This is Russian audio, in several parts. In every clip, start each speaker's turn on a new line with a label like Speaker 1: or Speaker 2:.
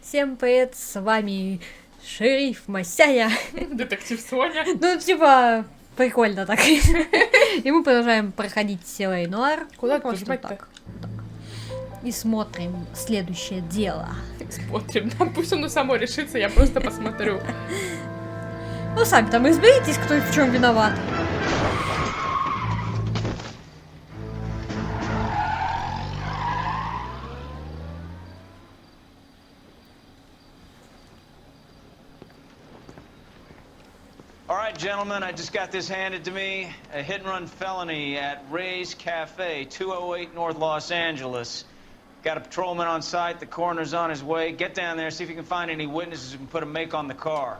Speaker 1: Всем привет, с вами шериф Масяня.
Speaker 2: Детектив Соня.
Speaker 1: Ну, типа, прикольно так. И мы продолжаем проходить серии Noire.
Speaker 2: Куда
Speaker 1: просто
Speaker 2: нажимать-то?
Speaker 1: так. И смотрим следующее дело.
Speaker 2: Смотрим, да, пусть оно само решится, я просто посмотрю.
Speaker 1: Ну, сами там разберитесь, кто в чем виноват.
Speaker 3: All right, gentlemen, I just got this handed to me. A hit-and-run felony at Ray's Cafe, 208 North Los Angeles. Got a patrolman on site. The coroner's on his way. Get down there, see if you can find any witnesses who can put a make on the car.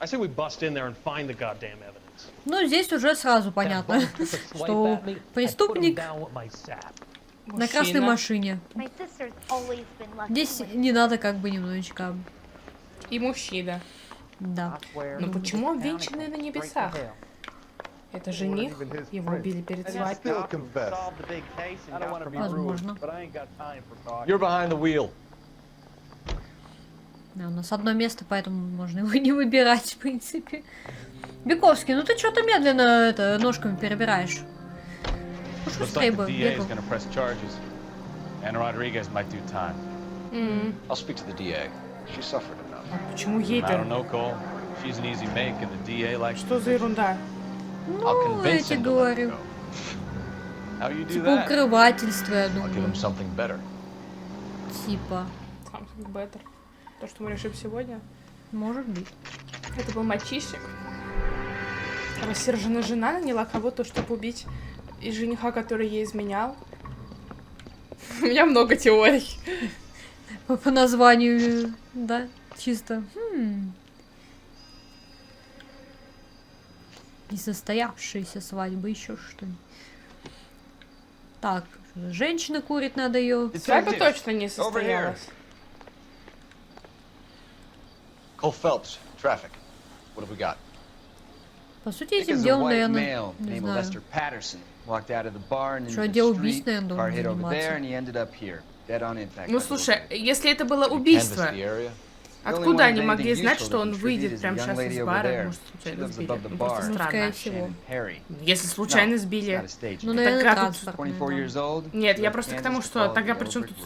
Speaker 4: I say we bust in there and find the goddamn evidence.
Speaker 1: Ну, здесь уже сразу понятно, что преступник на красной машине. Здесь не надо как бы немножечко.
Speaker 2: И мужчина.
Speaker 1: Да.
Speaker 2: Но почему обвенчанные на небесах? Это жених? Его убили перед свадьбой?
Speaker 1: Возможно.
Speaker 3: You're behind the wheel.
Speaker 1: Да, у нас одно место, поэтому можно его не выбирать, в принципе. Биковский, ну ты что-то медленно ножками перебираешь. Ну, быстрее бы бегал.
Speaker 2: Почему ей-то? Что за ерунда?
Speaker 1: Ну, я тебе говорю. Типа укрывательство, я думаю. Типа.
Speaker 2: Something better. То, что мы решим сегодня.
Speaker 1: Может быть.
Speaker 2: Это был мальчишник. Рассерженная жена наняла кого-то, чтобы убить и жениха, который ей изменял. У меня много теорий.
Speaker 1: По названию, да, чисто. Несостоявшаяся свадьба, еще что-нибудь. Так, женщина курит, надо ее.
Speaker 2: Свадьба точно не состоялась.
Speaker 5: Коул Фелпс, traffic. What have we got?
Speaker 1: По сути, этим делом, наверное, не знаю. Что отдел убийств, наверное, должен заниматься.
Speaker 2: Ну, слушай, если это было убийство, откуда они могли знать, что он выйдет прямо сейчас из бара? Может, случайно сбили? Ну, просто странно.
Speaker 1: Скорее всего.
Speaker 2: Если случайно сбили.
Speaker 1: Ну, наверное, транспортный.
Speaker 2: Нет, я просто к тому, что тогда при чем тут...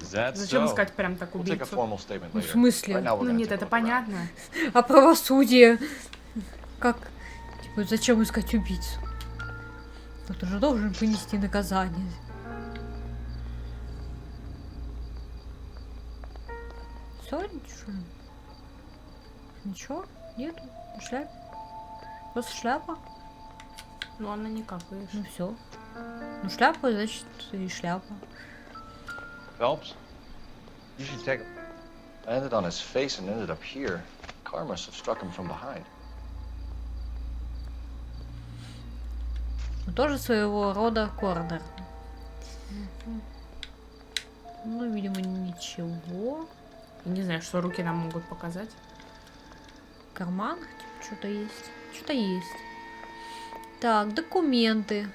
Speaker 2: Зачем искать прям так убийцу?
Speaker 1: Ну, в смысле?
Speaker 2: Ну нет, это понятно.
Speaker 1: А правосудие? Как? Типа, зачем искать убийцу? Кто-то же должен понести наказание. Все, ничего? Ничего? Нету? Шляпа? Просто шляпа?
Speaker 2: Ну она никак, видишь.
Speaker 1: Ну все. Ну шляпа, значит, и шляпа.
Speaker 5: Phelps, you should take. Landed on his face and ended up here. Car must have struck him from behind.
Speaker 1: Ну, тоже своего рода коронер. Ну, видимо, ничего.
Speaker 2: Не знаю, что руки нам могут показать.
Speaker 1: Карман? Что-то есть. Что-то есть. Так, документы.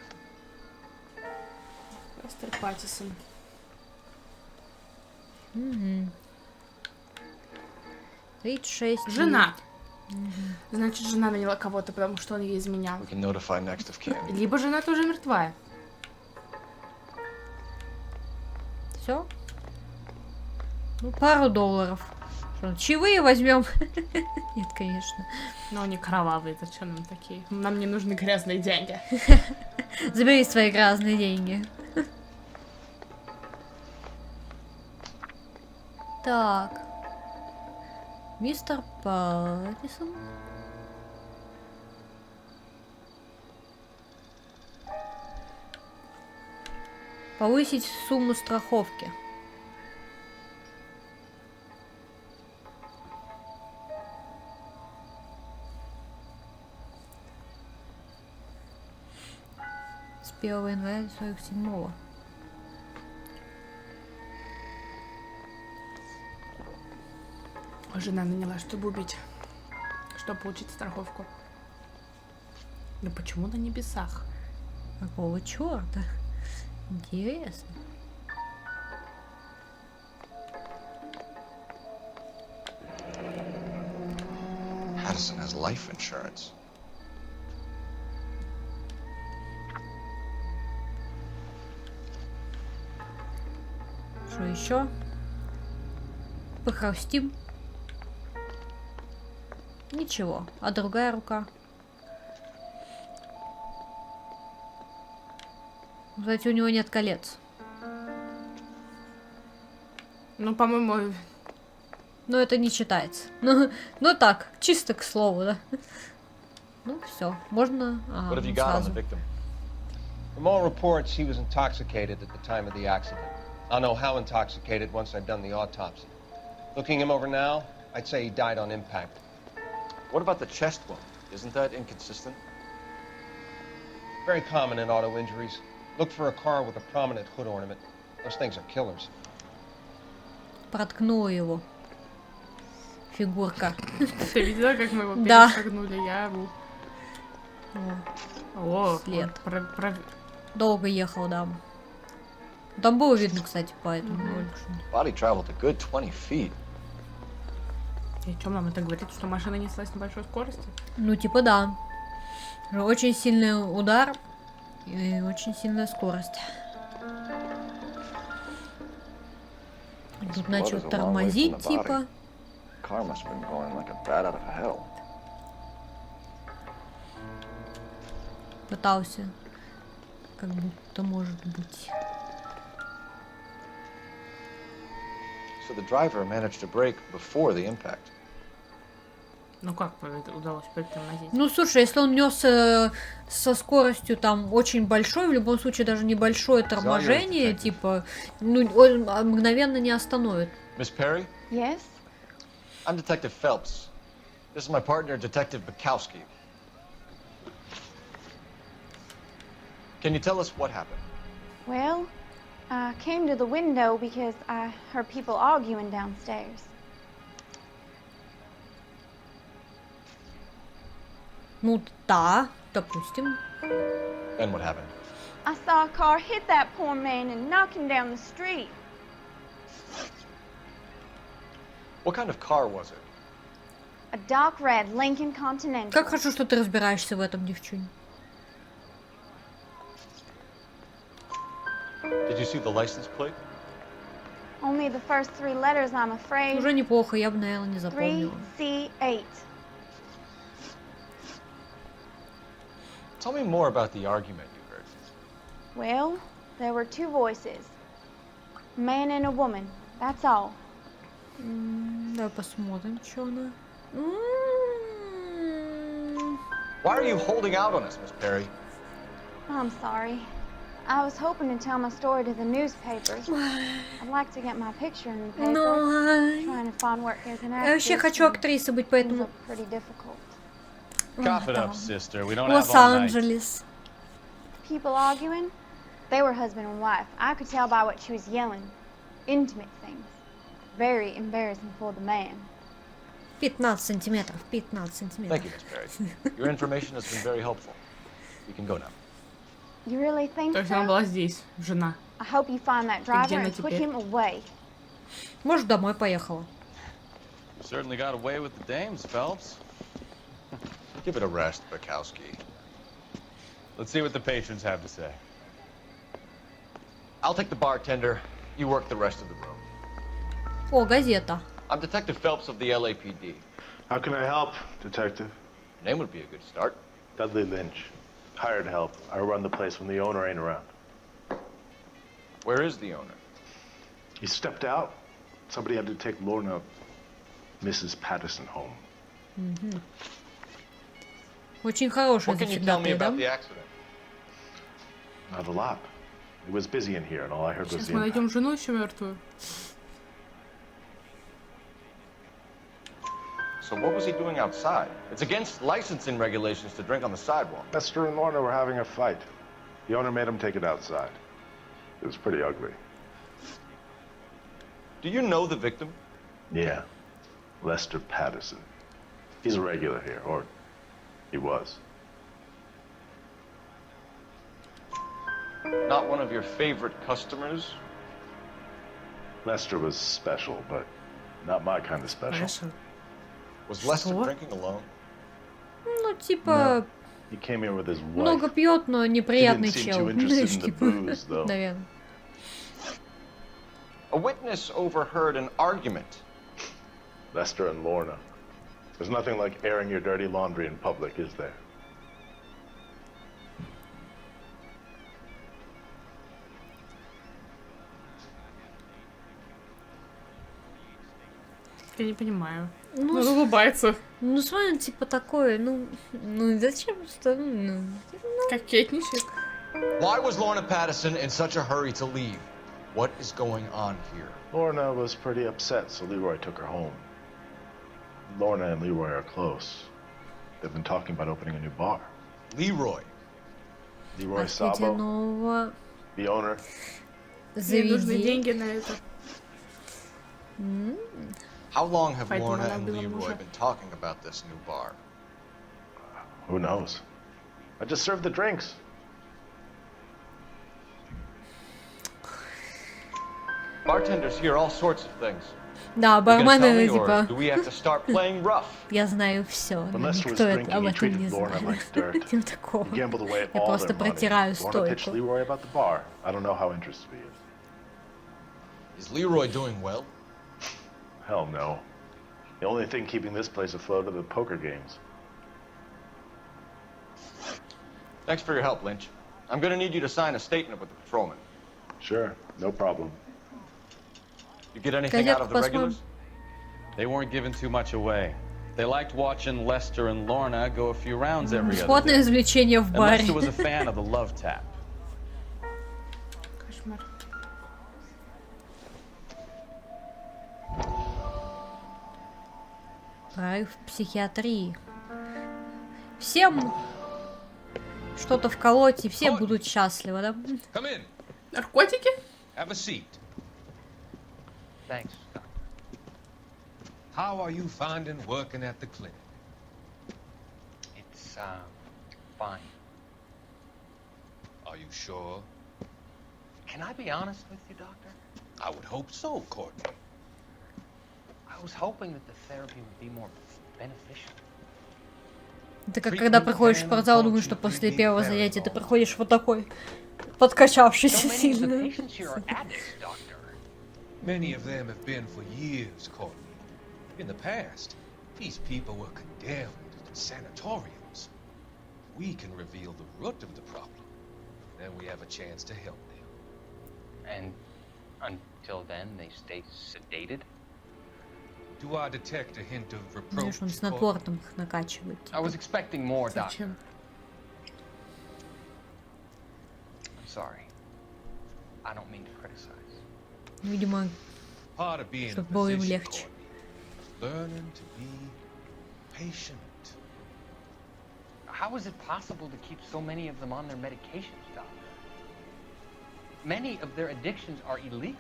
Speaker 2: Мистер Паттисон.
Speaker 1: Угу. 36.
Speaker 2: Жена. Значит, жена наняла кого-то, потому что он ей изменял. Либо жена тоже мертвая.
Speaker 1: Все? Ну, пару долларов. Что, чаевые возьмем? Нет, конечно.
Speaker 2: Но они кровавые, зачем нам такие? Нам не нужны грязные деньги.
Speaker 1: Забери свои грязные деньги. Так. Мистер Паттисон. Повысить сумму страховки. С 1 января 47-го.
Speaker 2: Жена наняла, чтобы убить. Чтобы получить страховку. Да почему на небесах?
Speaker 1: Какого черта? Интересно.
Speaker 5: Patterson has life insurance.
Speaker 1: Что еще? Похрустим. Ничего. А другая рука? Кстати, у него нет колец.
Speaker 2: Ну, по-моему...
Speaker 1: Но это не читается. Ну так, чисто к слову, да. Ну, все. Можно сразу.
Speaker 6: From all reports, he was intoxicated at the time of the accident. I'll know how intoxicated once I've done the autopsy. Looking him over now, I'd say he died on impact.
Speaker 5: What about the chest wound? Isn't that inconsistent?
Speaker 6: Very common in auto injuries. Look for a car with a prominent hood ornament. Those things are killers.
Speaker 1: Проткнула его. Фигурка.
Speaker 2: Ты видела, как мы его
Speaker 1: Да.
Speaker 2: перешагнули? Я...
Speaker 1: О,
Speaker 2: О,
Speaker 1: след.
Speaker 2: он
Speaker 1: Долго ехал, да. Там было видно, кстати, по этому ролику.
Speaker 5: Body traveled a good 20 feet.
Speaker 2: И о чем нам это говорит? Что машина неслась на большой скорости?
Speaker 1: Ну, типа, да. Очень сильный удар и очень сильная скорость. Тут начал тормозить, типа.
Speaker 5: Car must have been going like a bat out of hell.
Speaker 1: Пытался. Как будто может быть.
Speaker 5: So the driver managed to brake before the impact.
Speaker 2: Ну как это удалось притормозить?
Speaker 1: Ну, слушай, если он нес со скоростью там очень большой, в любом случае даже небольшое торможение, типа, ну, он мгновенно не остановит.
Speaker 5: Miss Perry?
Speaker 7: Yes?
Speaker 5: I'm Detective Phelps. This is my partner, Detective Bukowski. Can you tell us what happened?
Speaker 7: Well, I came to the window because I heard people arguing downstairs.
Speaker 1: Ну, да, допустим.
Speaker 5: And what happened?
Speaker 7: I saw a car hit that poor man and knock him down the street.
Speaker 5: What kind of car was it?
Speaker 7: A dark red Lincoln Continental.
Speaker 1: Как хорошо, что ты разбираешься в этом, девчонь.
Speaker 5: Did you see the license plate?
Speaker 7: Only the first three letters, I'm afraid.
Speaker 1: Уже неплохо, я бы, наверное, не запомнила.
Speaker 7: 3C8.
Speaker 5: Tell me more about the argument you heard.
Speaker 7: Well, there were two voices. A man and a woman. That's all.
Speaker 1: Давай посмотрим, что она.
Speaker 5: Why are you holding out on us, Miss Perry?
Speaker 7: I'm sorry. I was hoping to tell my story to the newspapers. I'd like to get my picture in the paper.
Speaker 1: Но
Speaker 7: Trying to find work as an
Speaker 1: я вообще
Speaker 7: actress
Speaker 1: хочу актрисой быть,
Speaker 7: ends
Speaker 1: поэтому
Speaker 7: up pretty difficult.
Speaker 4: Cough it up, sister. We don't have all night.
Speaker 1: Лос-Анджелес.
Speaker 7: People arguing? They were husband and wife. I could tell by what she was yelling. Intimate things. Very embarrassing for the man.
Speaker 1: 15 сантиметров, 15 сантиметров.
Speaker 5: Thank you, Miss Perry. Your information has been very helpful. You can go now.
Speaker 7: You really think
Speaker 2: То есть она
Speaker 7: so?
Speaker 2: была здесь, жена.
Speaker 7: I hope you find that driver
Speaker 2: Где она
Speaker 7: and put
Speaker 2: теперь?
Speaker 7: him away.
Speaker 1: Может, домой поехала.
Speaker 3: You certainly got away with the dames, Phelps.
Speaker 5: Give it a rest, Bukowski.
Speaker 3: Let's see what the patrons have to say.
Speaker 5: I'll take the bartender. You work the rest of the room.
Speaker 1: О, газета.
Speaker 5: I'm Detective Phelps of the LAPD.
Speaker 8: How can I help, Detective?
Speaker 5: Your name would be a good start.
Speaker 8: Dudley Lynch. Hired help. I run the place when the owner ain't around.
Speaker 5: Where is the owner?
Speaker 8: He stepped out. Somebody had to take Lorna, Mrs. Patterson, home.
Speaker 1: Очень хорошая
Speaker 5: What can you tell me
Speaker 1: завсегдатая, да?
Speaker 5: about the accident?
Speaker 8: Not a lot. It was busy in here, and all I heard was
Speaker 2: Сейчас
Speaker 8: the
Speaker 2: мы
Speaker 8: impact.
Speaker 2: найдем жену еще мертвую.
Speaker 5: So what was he doing outside? It's against licensing regulations to drink on the sidewalk.
Speaker 8: Lester and Lorna were having a fight. The owner made him take it outside. It was pretty ugly.
Speaker 5: Do you know the victim?
Speaker 8: Yeah. Lester Patterson. He's a regular here, or he was.
Speaker 5: Not one of your favorite customers?
Speaker 8: Lester was special, but not my kind of special.
Speaker 2: Хорошо.
Speaker 5: Was Lester
Speaker 2: Что?
Speaker 5: drinking alone?
Speaker 1: Ну, типа,
Speaker 8: He came here with his
Speaker 1: много
Speaker 8: wife.
Speaker 1: пьет, но неприятный
Speaker 8: He didn't seem
Speaker 1: чел.
Speaker 8: too interested
Speaker 1: Знаешь,
Speaker 8: in the
Speaker 1: типа,
Speaker 8: booze, though.
Speaker 1: наверное.
Speaker 6: A witness overheard an argument.
Speaker 8: Lester and Lorna. There's nothing like airing your dirty laundry in public, is there?
Speaker 2: Я не понимаю.
Speaker 1: Ну,
Speaker 2: Он улыбается.
Speaker 1: ну, смотри, типа такое, ну зачем, что,
Speaker 2: Кокетничает.
Speaker 6: Why was Lorna Patterson in such a hurry to leave? What is going on here?
Speaker 8: Lorna was pretty upset, so Leroy took her home. Lorna and Leroy are close. They've been talking about opening a new bar.
Speaker 6: Leroy.
Speaker 8: Leroy Sabo,
Speaker 1: нового
Speaker 8: the owner.
Speaker 2: Ей нужны
Speaker 1: заведения.
Speaker 2: деньги на это.
Speaker 6: How long have
Speaker 2: Поэтому
Speaker 6: Lorna
Speaker 2: она
Speaker 6: and
Speaker 2: убила
Speaker 6: Leroy
Speaker 2: мужа.
Speaker 6: been talking about this new bar?
Speaker 8: Who knows? I just served the drinks.
Speaker 6: Bartenders hear all sorts of things.
Speaker 1: Да,
Speaker 6: You gonna tell
Speaker 1: бармены,
Speaker 6: me, or
Speaker 1: типа,
Speaker 6: do we have to start playing rough?
Speaker 1: я знаю все,
Speaker 8: When
Speaker 1: но
Speaker 8: Lester was
Speaker 1: никто
Speaker 8: drinking,
Speaker 1: об
Speaker 8: he
Speaker 1: этом не
Speaker 8: treated Lorna
Speaker 1: знает.
Speaker 8: like dirt.
Speaker 1: Типа такого.
Speaker 8: He gambled away
Speaker 1: Я
Speaker 8: all
Speaker 1: просто
Speaker 8: their money.
Speaker 1: протираю
Speaker 8: Lorna pitched
Speaker 1: стойку.
Speaker 8: Leroy about the bar. I don't know how interested he is.
Speaker 6: Is Leroy doing well?
Speaker 8: Hell no. The only thing keeping this place afloat are the poker games.
Speaker 6: Thanks for your help, Lynch. I'm gonna need you to sign a statement with the patrolman.
Speaker 8: Sure, no problem.
Speaker 6: You get anything out of the
Speaker 1: Газетку
Speaker 6: regulars?
Speaker 3: They weren't giving too much away. They liked watching Lester and Lorna go a few rounds every other
Speaker 1: Бесплатное
Speaker 3: day.
Speaker 1: извлечение в
Speaker 3: And
Speaker 1: баре.
Speaker 3: Lester was a fan of the love tap.
Speaker 2: Кошмар.
Speaker 1: Прорыв в психиатрии. Всем что-то вколоть, и все будут счастливы, да?
Speaker 6: Come in.
Speaker 2: Наркотики?
Speaker 6: Have a seat.
Speaker 9: Thanks, Doctor.
Speaker 6: How are you finding working at the clinic?
Speaker 9: It's, fine.
Speaker 6: Are you sure?
Speaker 9: Can I be honest with you, Doctor?
Speaker 6: I would hope so, Courtney.
Speaker 9: I was hoping that the therapy would be more beneficial.
Speaker 1: Это как когда приходишь в спортзал, думаешь, что после первого занятия ты приходишь вот такой, подкачавшийся
Speaker 9: So many of the
Speaker 1: сильно.
Speaker 9: patients here are addicts, Doctor.
Speaker 6: Many of them have been for years, Courtney. In the past, these people were condemned to sanatoriums. We can reveal the root of the problem. Then we have a chance to help them.
Speaker 9: And until then, they stay sedated?
Speaker 6: Do I detect a hint of reproach?
Speaker 1: Знаешь, он
Speaker 6: Courtney?
Speaker 1: снотворным их накачивает.
Speaker 9: I was expecting more, Doctor.
Speaker 2: Зачем?
Speaker 9: I'm sorry. I don't mean to criticize.
Speaker 1: Видимо,
Speaker 6: Part of being a
Speaker 1: Чтоб было им
Speaker 6: physician,
Speaker 1: легче.
Speaker 6: Courtney, learning to be patient.
Speaker 9: How is it possible to keep so many of them on their medications, Doctor? Many of their addictions are illegal.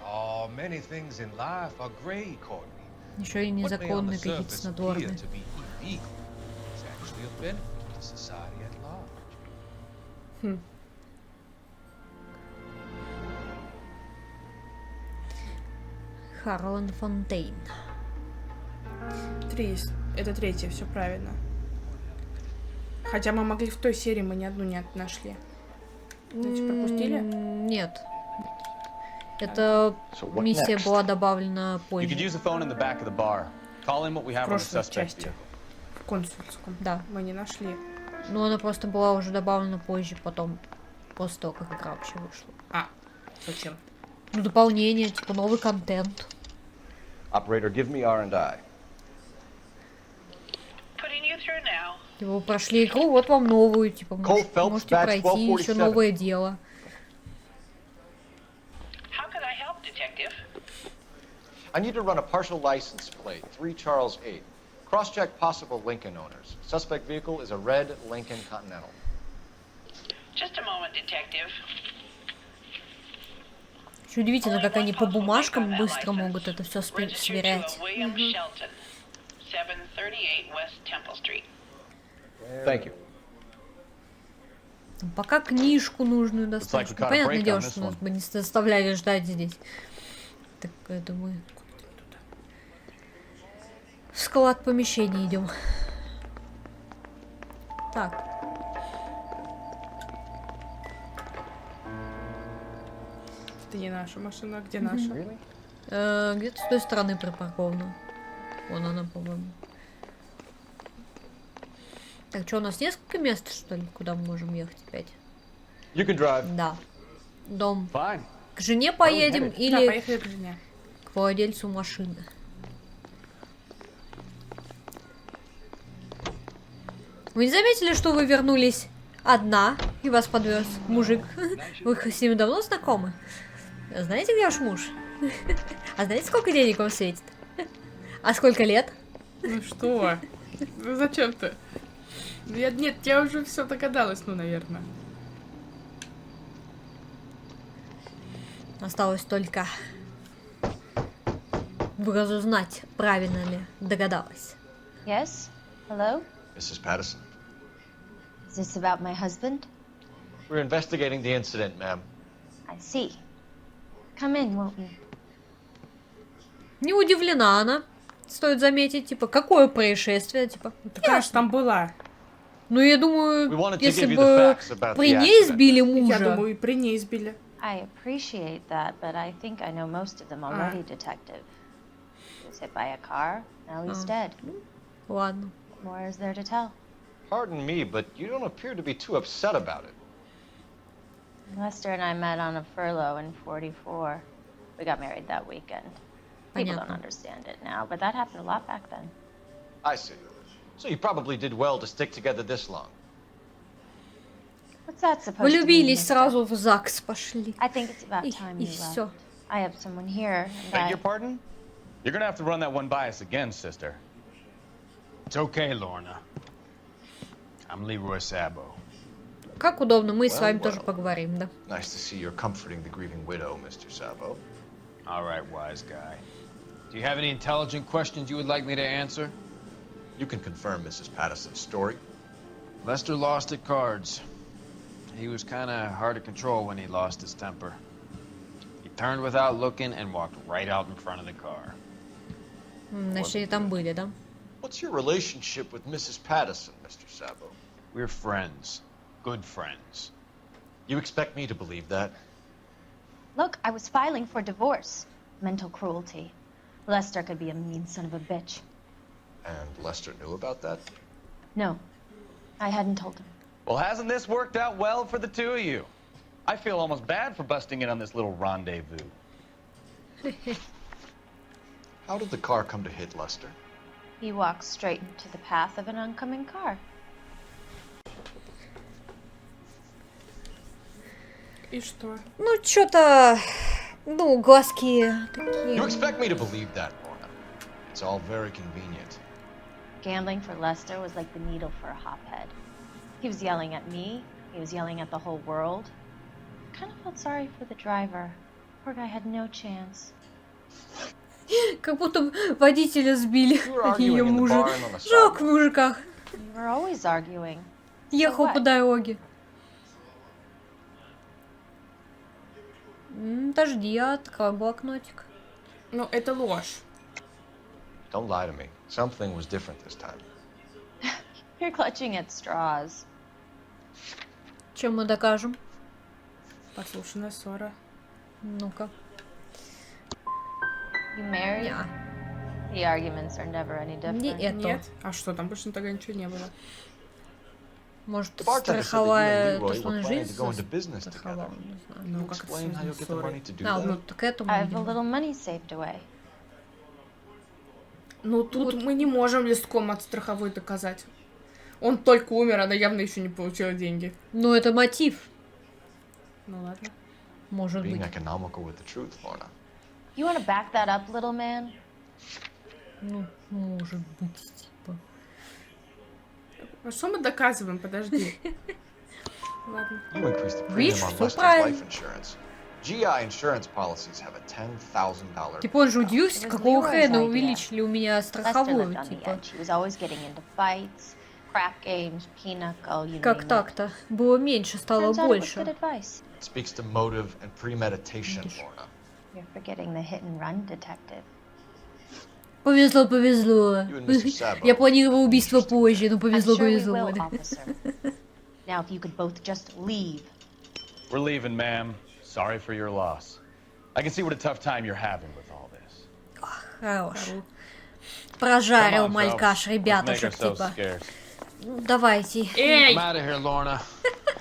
Speaker 6: Oh, many things in life are gray, Courtney.
Speaker 1: еще и
Speaker 6: What may on the
Speaker 1: незаконные какие-то
Speaker 6: surface appear
Speaker 1: снотворные.
Speaker 6: to be illegal is actually a benefit to society at large.
Speaker 1: Харлан Фонтейн.
Speaker 2: 3. Это третье, все правильно. Хотя мы могли в той серии, мы ни одну не нашли. Значит, пропустили?
Speaker 1: Нет. Эта миссия была добавлена
Speaker 3: You could
Speaker 1: позже.
Speaker 3: use the phone in the back of the bar. Call in what we have
Speaker 2: В
Speaker 3: on the
Speaker 2: прошлой
Speaker 3: suspect
Speaker 2: части.
Speaker 3: vehicle.
Speaker 2: В консульском.
Speaker 1: Да.
Speaker 2: Мы не нашли.
Speaker 1: Но она просто была уже добавлена позже, потом, после того, как игра вообще вышла.
Speaker 2: А, зачем?
Speaker 1: Ну, дополнение, типа новый контент.
Speaker 6: Operator, give me R&I.
Speaker 10: Putting you through now.
Speaker 1: Типа, вы прошли игру, вот вам новую, типа,
Speaker 6: Коул Фелпс,
Speaker 1: можете
Speaker 6: batch
Speaker 1: пройти еще
Speaker 6: 1247.
Speaker 1: новое дело.
Speaker 10: How can I help, Detective?
Speaker 6: I need to run a partial license plate, 3 Charles 8. Cross-check possible Lincoln owners. Suspect vehicle is a red Lincoln Continental.
Speaker 10: Just a moment, Detective.
Speaker 1: Еще удивительно, как они по бумажкам быстро могут это все
Speaker 10: Registered to
Speaker 1: сверять.
Speaker 10: a William Shelton, 738 West Temple Street.
Speaker 6: Thank you.
Speaker 1: Там пока книжку нужную достать.
Speaker 3: like we
Speaker 1: Ну,
Speaker 3: caught a
Speaker 1: понятное
Speaker 3: break
Speaker 1: дело,
Speaker 3: on this
Speaker 1: что нас
Speaker 3: one.
Speaker 1: бы не заставляли ждать здесь. Так, я думаю... В склад помещений идем. Так.
Speaker 2: Это не наша машина, а где наша?
Speaker 1: Где-то с той стороны припаркована. Вон она, по-моему. Так, что, у нас несколько мест, что ли, куда мы можем ехать опять? Да. Дом.
Speaker 4: Fine.
Speaker 1: К жене поедем
Speaker 2: Да,
Speaker 1: или
Speaker 2: поехали к жене.
Speaker 1: к владельцу машины? Вы не заметили, что вы вернулись одна и вас подвез мужик? Вы с ним давно знакомы? Знаете, где ваш муж? А знаете, сколько денег вам светит? А сколько лет?
Speaker 2: Ну что? Ну зачем ты? Нет, я уже все догадалась, ну, наверное.
Speaker 1: Осталось только разузнать, правильно ли догадалась.
Speaker 11: Yes? Hello?
Speaker 5: Mrs. Patterson.
Speaker 11: Is this about my husband?
Speaker 5: We're investigating the incident, ma'am.
Speaker 11: I see. Come in, won't you?
Speaker 1: Не удивлена она, стоит заметить, типа, какое происшествие, типа.
Speaker 2: Ты, конечно, там была.
Speaker 1: Ну, я думаю, если бы при ней сбили мужа...
Speaker 2: Я думаю, и при ней сбили.
Speaker 11: I appreciate that, but I think I know most of them already, Detective. He was hit by a car, now he's dead.
Speaker 1: Ладно.
Speaker 11: What more is there to tell?
Speaker 5: Pardon me, but you don't appear to be too upset about it.
Speaker 11: Lester and I met on a furlough in 44. We got married that weekend. People don't understand it now, but that happened a lot back then.
Speaker 5: I see. So you probably did well to stick together this long.
Speaker 11: What's that supposed to mean?
Speaker 1: Влюбились, сразу в ЗАГС пошли.
Speaker 11: I think it's about time
Speaker 1: И
Speaker 11: you left.
Speaker 1: все.
Speaker 11: I have someone here, and
Speaker 4: Beg your pardon? You're gonna have to run that one by us again, sister.
Speaker 9: It's okay, Lorna. I'm Leroy Sabo.
Speaker 1: Как удобно, мы с вами тоже поговорим, да.
Speaker 5: Nice to see you're comforting the grieving widow, Mr. Sabo.
Speaker 9: All right, wise guy. Do you have any intelligent questions you would like me to answer?
Speaker 5: You can confirm Mrs. Patterson's story.
Speaker 9: Lester lost at cards. He was kind of hard to control when he lost his temper. He turned without looking and walked right out in front of the car.
Speaker 1: Значит, они там были, да?
Speaker 5: What's your relationship with Mrs. Patterson, Mr. Sabo?
Speaker 9: We're friends. Good friends.
Speaker 5: You expect me to believe that?
Speaker 11: Look, I was filing for divorce. Mental cruelty. Lester could be a mean son of a bitch.
Speaker 5: And Lester knew about that?
Speaker 11: No, I hadn't told him.
Speaker 4: Well, hasn't this worked out well for the two of you? I feel almost bad for busting in on this little rendezvous.
Speaker 5: How did the car come to hit Lester?
Speaker 11: He walked straight into the path of an oncoming car.
Speaker 2: И что?
Speaker 1: Ну, что-то... Ну, глазки такие.
Speaker 5: You expect me to believe that, Lorna? It's all very convenient.
Speaker 11: Gambling for Lester was like the needle for a hotbed. He was yelling at me. He was yelling at the whole world. I kind of felt sorry for the driver. Poor guy had no chance.
Speaker 1: Как будто водителя сбили, ее мужик. Жалко мужика.
Speaker 11: We were always arguing.
Speaker 1: Ехал по дороге. Подожди, я открою блокнотик.
Speaker 2: Ну, это ложь.
Speaker 5: Don't lie to me. Something was different this time.
Speaker 11: You're clutching at straws.
Speaker 1: Чем мы докажем?
Speaker 2: Послушная ссора.
Speaker 1: Ну-ка.
Speaker 11: You married?
Speaker 1: Yeah.
Speaker 11: The arguments are never any different.
Speaker 1: Не это.
Speaker 2: Нет? А что, там больше тогда ничего не было?
Speaker 1: Может,
Speaker 5: The bartender said that you
Speaker 1: страховая
Speaker 5: and Leroy were
Speaker 1: страховая
Speaker 5: planning to
Speaker 1: жизнь?
Speaker 5: go into business together.
Speaker 1: Страховала, не знаю.
Speaker 5: Can you
Speaker 2: Ну, как это
Speaker 5: explain how
Speaker 2: связано
Speaker 5: you'll
Speaker 2: с
Speaker 5: get the
Speaker 2: ссорой?
Speaker 5: money to do
Speaker 1: А, ну,
Speaker 5: that?
Speaker 1: так этому,
Speaker 11: I have a
Speaker 1: видимо.
Speaker 11: little money saved away.
Speaker 2: Ну, тут мы не можем листком от страховой доказать. Он только умер, она явно еще не получила деньги.
Speaker 1: Ну, это мотив.
Speaker 2: Ну, ладно.
Speaker 1: Может
Speaker 5: Being
Speaker 1: быть.
Speaker 5: economical with the truth, Lorna.
Speaker 11: You want to back that up, little man?
Speaker 1: Ну, может быть, типа.
Speaker 2: А что мы доказываем? Подожди. Ладно.
Speaker 5: You increased the
Speaker 1: Видишь,
Speaker 5: premium on
Speaker 1: всё
Speaker 5: Lester's
Speaker 1: правильно.
Speaker 5: life insurance. GI insurance policies have a $10,000.
Speaker 1: Типа он же удивился,
Speaker 11: It was
Speaker 1: какого
Speaker 11: Leroy's
Speaker 1: хрена
Speaker 11: idea.
Speaker 1: увеличили у меня
Speaker 11: Lester
Speaker 1: страховую,
Speaker 11: lived on the
Speaker 1: типа.
Speaker 11: edge. He was always getting into fights, crap games, pinochle, you
Speaker 1: Как
Speaker 11: name it.
Speaker 1: так-то? Было меньше, стало
Speaker 11: Turns out it was
Speaker 1: больше.
Speaker 11: good advice.
Speaker 5: It speaks to motive and premeditation,
Speaker 1: Видишь.
Speaker 5: Lorna.
Speaker 11: You're forgetting the hit and run detective.
Speaker 1: Повезло, повезло. Я планировал убийство позже, но повезло,
Speaker 11: I'm sure we
Speaker 1: повезло.
Speaker 11: will, officer. Now, if you could both just leave.
Speaker 4: We're leaving, ma'am. Sorry for your loss. I can see what a tough time you're having with all this.
Speaker 1: Хорош. Прожарил малькаш ребятушек, типа. Ну, давайте.
Speaker 9: I'm out of here, Lorna.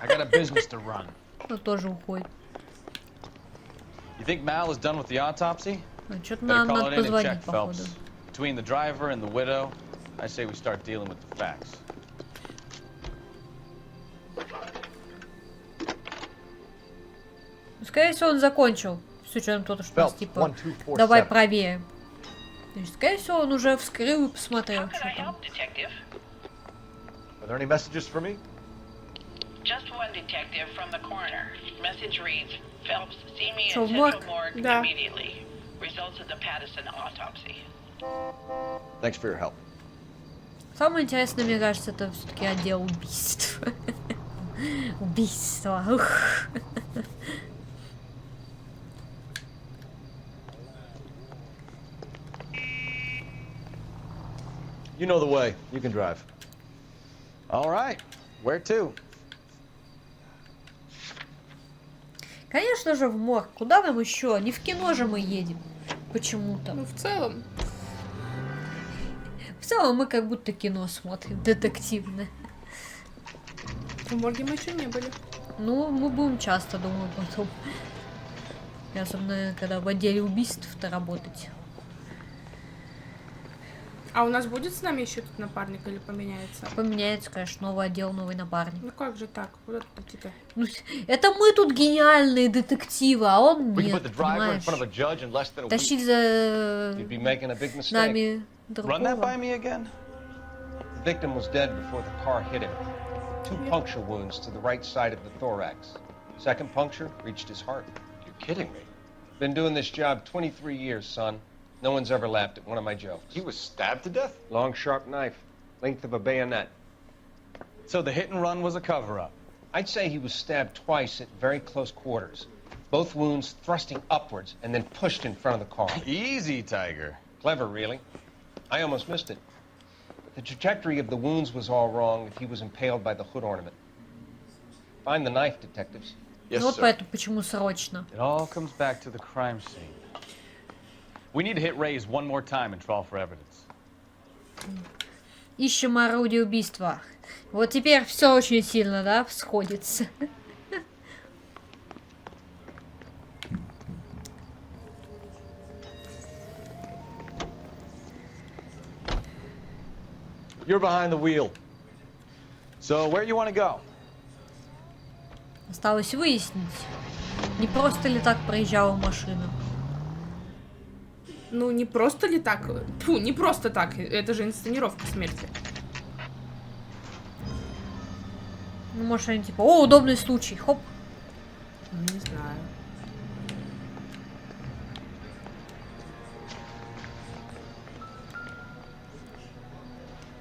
Speaker 9: I got a business to run.
Speaker 1: Ну, тоже уходит.
Speaker 4: You think Mal is done with the autopsy?
Speaker 1: Что-то
Speaker 4: Better
Speaker 1: нам
Speaker 4: call
Speaker 1: надо
Speaker 4: it in and
Speaker 1: позвонить,
Speaker 4: check,
Speaker 1: походу.
Speaker 4: Phelps. Between the driver and the widow, I say we start dealing with the facts.
Speaker 1: Скорее всего, он закончил. С учетом того, что нас, типа, давай проверим. То есть, скорее всего, он уже вскрыл и посмотрел, что там.
Speaker 5: Are there any messages for me?
Speaker 10: Just one detective from the coroner. Message reads, Phelps, see me
Speaker 1: Что,
Speaker 10: in
Speaker 1: в
Speaker 10: Central
Speaker 1: морг?
Speaker 10: Morgue
Speaker 2: Да.
Speaker 10: immediately. Results of the Patterson autopsy.
Speaker 5: Thanks for your help.
Speaker 1: Самое интересное, мне кажется, это все-таки отдел убийств. Убийство. Ух.
Speaker 5: You know the way. You can drive.
Speaker 4: All right. Where to?
Speaker 1: Конечно же, в морг. Куда нам еще? Не в кино же мы едем. Почему-то.
Speaker 2: Ну, в целом.
Speaker 1: В целом мы как будто кино смотрим. Детективное.
Speaker 2: В морге мы еще не были.
Speaker 1: Ну, мы будем часто, думаю, потом. И особенно, когда в отделе убийств-то работать.
Speaker 2: А у нас будет с нами еще тут напарник или поменяется?
Speaker 1: Поменяется, конечно, новый отдел, новый напарник.
Speaker 2: Ну как же так? Куда тут идти-то?
Speaker 1: Ну, это мы тут гениальные детективы, а он нет, понимаешь? Тащить за нами
Speaker 4: Run that by
Speaker 1: другого.
Speaker 4: me again?
Speaker 5: The victim was dead before the car hit him. 2 puncture wounds to the right side of the thorax. Second puncture reached his heart. You're kidding me. Been doing this job 23 years, son. No one's ever laughed at one of my jokes.
Speaker 8: He was stabbed to death?
Speaker 5: Long, sharp knife, length of a bayonet.
Speaker 4: So the hit and run was a cover-up.
Speaker 5: I'd say he was stabbed twice at very close quarters. Both wounds thrusting upwards and then pushed in front of the car.
Speaker 4: Easy, Tiger.
Speaker 5: Clever, really. I almost missed it. The trajectory of the wounds was all wrong if he was impaled by the hood ornament. Find the knife, detectives.
Speaker 8: Yes,
Speaker 1: Вот
Speaker 8: sir.
Speaker 1: поэтому почему срочно.
Speaker 4: It all comes back to the crime scene. We need to hit Ray's one more time and trawl for evidence.
Speaker 1: Ищем орудие убийства. Вот теперь все очень сильно, да, сходится.
Speaker 4: You're behind the wheel. So where you want to go?
Speaker 1: Осталось выяснить, не просто ли так проезжала машина.
Speaker 2: Ну, не просто ли так? Фу, не просто так. Это же инсценировка смерти.
Speaker 1: Ну, может, они типа, о, удобный случай, хоп.
Speaker 2: Не знаю.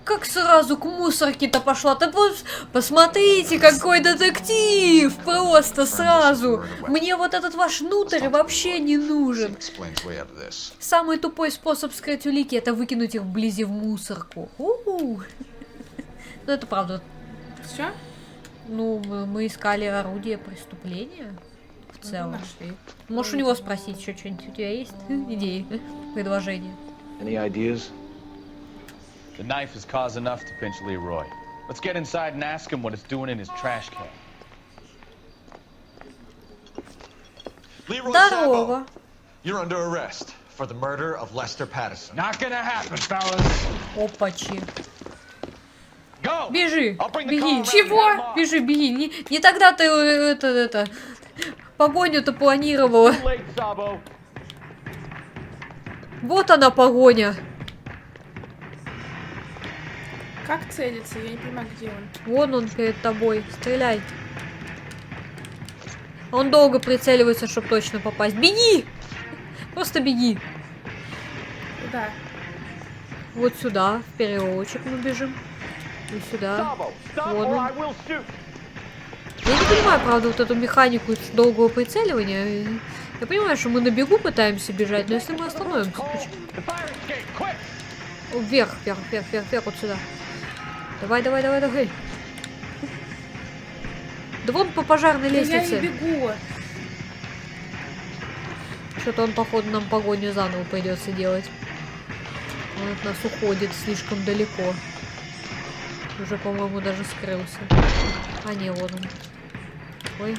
Speaker 1: Как сразу к мусорке-то пошла? Ты посмотрите, какой детектив! Просто сразу. Мне вот этот ваш нутер вообще не нужен. Самый тупой способ скрыть улики — это выкинуть их вблизи в мусорку. Ну, это правда.
Speaker 2: Все?
Speaker 1: Ну, мы искали орудие преступления в целом.
Speaker 2: Нашли.
Speaker 1: Можешь у него спросить, еще что-нибудь у тебя есть? Идеи, предложения?
Speaker 5: Any ideas?
Speaker 4: The knife is cause enough to pinch Leroy. Let's get inside and ask him what it's doing in his trash can.
Speaker 8: Leroy
Speaker 1: Здорово.
Speaker 8: Sabo, you're under arrest for the murder of Lester Patterson.
Speaker 4: Not gonna happen, fellas.
Speaker 1: Опачи.
Speaker 4: Go!
Speaker 1: Бежи,
Speaker 4: I'll bring the
Speaker 1: беги.
Speaker 4: car around
Speaker 2: Чего?
Speaker 4: and head 'em off.
Speaker 1: Бежи, беги. Не тогда ты это погоню-то планировала.
Speaker 4: Too late, Sabo.
Speaker 1: Вот она погоня.
Speaker 2: Как целиться? Я не понимаю, где он.
Speaker 1: Вон он перед тобой. Стреляй. Он долго прицеливается, чтобы точно попасть. Беги! Просто беги.
Speaker 2: Куда?
Speaker 1: Вот сюда, в переулочек мы бежим. И сюда.
Speaker 4: Sabo, stop
Speaker 1: Вон
Speaker 4: or
Speaker 1: он.
Speaker 4: I will shoot.
Speaker 1: Я не понимаю, правда, вот эту механику долгого прицеливания. Я понимаю, что мы на бегу пытаемся бежать, но если мы остановимся, почему?
Speaker 4: The fire escape, quick!
Speaker 1: Вверх, вверх, вверх, вверх, вверх, вот сюда. Давай, давай, давай, давай. Да вон по пожарной лестнице.
Speaker 2: Я не бегу.
Speaker 1: Что-то он, походу, нам погоню заново придется делать. Он от нас уходит слишком далеко. Уже, по-моему, даже скрылся. А не, вот он. Ой.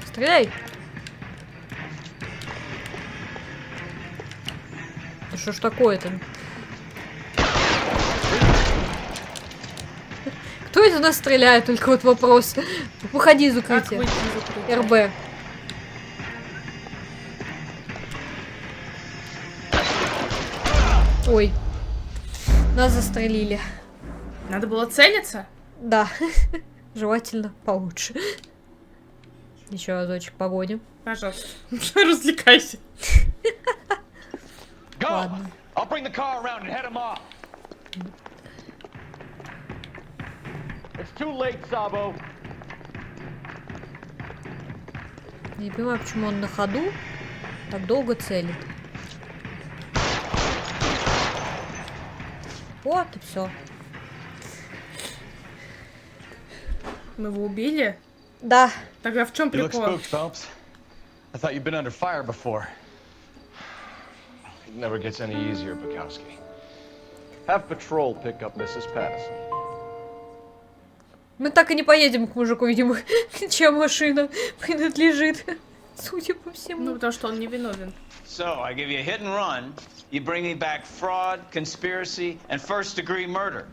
Speaker 1: Стреляй! Да что ж такое-то? Кто из нас стреляет? Только вот вопрос. Выходи из укрытия. РБ. Ой. Нас застрелили.
Speaker 2: Надо было целиться?
Speaker 1: Да. Желательно получше. Еще разочек погоним.
Speaker 2: Пожалуйста. Развлекайся.
Speaker 1: Ладно.
Speaker 4: I'll bring the car around and head him off. It's too late, Sabo.
Speaker 1: Я не понимаю, почему он на ходу так долго целит. Вот и все.
Speaker 2: Мы его убили?
Speaker 1: Да.
Speaker 2: Тогда в чем
Speaker 4: You look
Speaker 2: прикол?
Speaker 4: spooked, Phelps. I thought you'd been under fire before.
Speaker 8: It never gets any easier, Bukowski.
Speaker 12: Have patrol pick up Mrs. Patterson.
Speaker 1: Мы так и не поедем к мужику, видимо, чья машина принадлежит. Судя по всему.
Speaker 2: Ну, потому что он не виновен.
Speaker 3: So, I give you a hit and run. You bring me back fraud, conspiracy, and first-degree murder.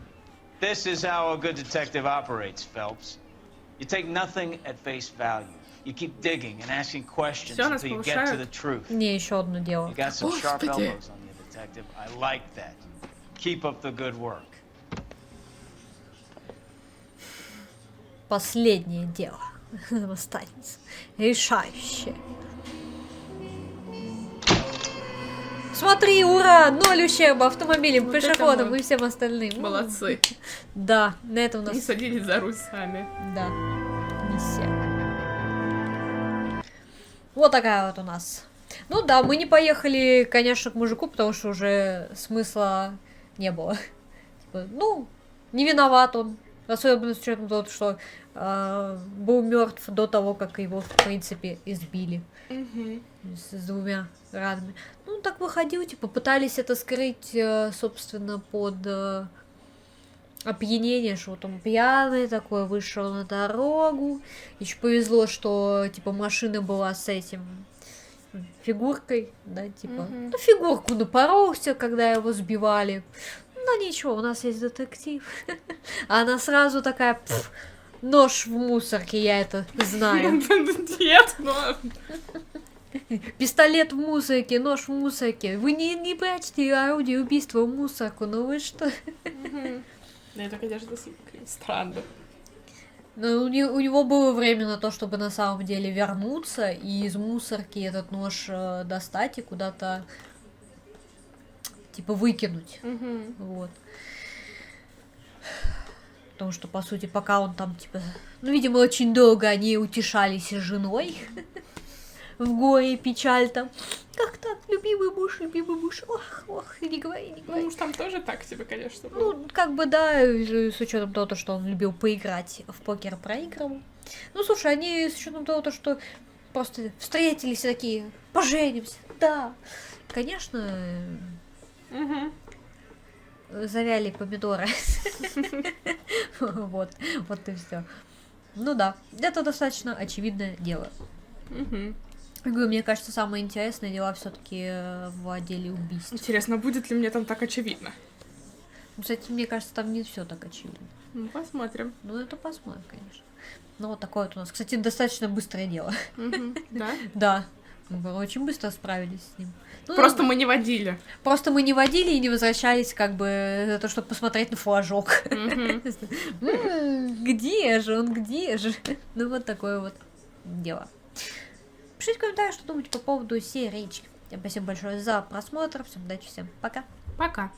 Speaker 3: This is how a good detective operates, Phelps. You take nothing at face value. You keep digging and asking questions until you get to the truth.
Speaker 1: Не, еще одно дело.
Speaker 3: You got some sharp elbows on you, detective. I like that. Keep up the good work.
Speaker 1: Последнее дело. Останется. Решающее. Смотри, ура! 0 ущерба автомобилям, вот пешеходам и всем остальным.
Speaker 2: Молодцы.
Speaker 1: Да, на этом у нас...
Speaker 2: Не садились за руль сами.
Speaker 1: Да. Миссия. Вот такая вот у нас. Ну да, мы не поехали, конечно, к мужику, потому что уже смысла не было. Типа, ну, не виноват он. Особенно с учетом того, что был мертв до того, как его, в принципе, избили. С 2 ранами. Ну, так выходил, типа, пытались это скрыть, собственно, под опьянение, что вот он пьяный такой, вышел на дорогу. Еще повезло, что, типа, машина была с этим фигуркой, да, типа, ну, фигурку напоролся, когда его сбивали. Ну, ничего, у нас есть детектив. А она сразу такая, нож в мусорке, я это знаю.
Speaker 2: Нет, но...
Speaker 1: Пистолет в мусорке, нож в мусорке. Вы не прячьте орудие убийства в мусорку, ну вы что?
Speaker 2: Ну, это, конечно, странно.
Speaker 1: Но у него было время на то, чтобы на самом деле вернуться и из мусорки этот нож достать и куда-то типа выкинуть. Вот. Потому что, по сути, пока он там, типа... Ну, видимо, очень долго они утешались с женой. В горе, печаль там. Как так? Любимый муж. Ох, не говори, не говори.
Speaker 2: Ну, уж там тоже так себе, конечно. Было.
Speaker 1: Ну, как бы, да, с учетом того, что он любил поиграть в покер, проигрывал. Ну, слушай, они с учетом того, что просто встретились и такие, поженимся, да. Конечно, завяли помидоры. Вот и все. Ну да, это достаточно очевидное дело. Мне кажется, самые интересные дела все-таки в отделе убийств.
Speaker 2: Интересно, будет ли мне там так очевидно?
Speaker 1: Кстати, мне кажется, там не все так очевидно.
Speaker 2: Ну, посмотрим.
Speaker 1: Ну, это посмотрим, конечно. Ну, вот такое вот у нас. Кстати, достаточно быстрое дело.
Speaker 2: Да?
Speaker 1: Да. Мы очень быстро справились с ним. Ну,
Speaker 2: просто мы не водили.
Speaker 1: Просто мы не водили и не возвращались, как бы, за то, чтобы посмотреть на флажок. Где же он, где же? Ну, вот такое вот дело. Пишите в комментариях, что думаете по поводу серии. Спасибо большое за просмотр. Всем удачи, всем пока.
Speaker 2: Пока.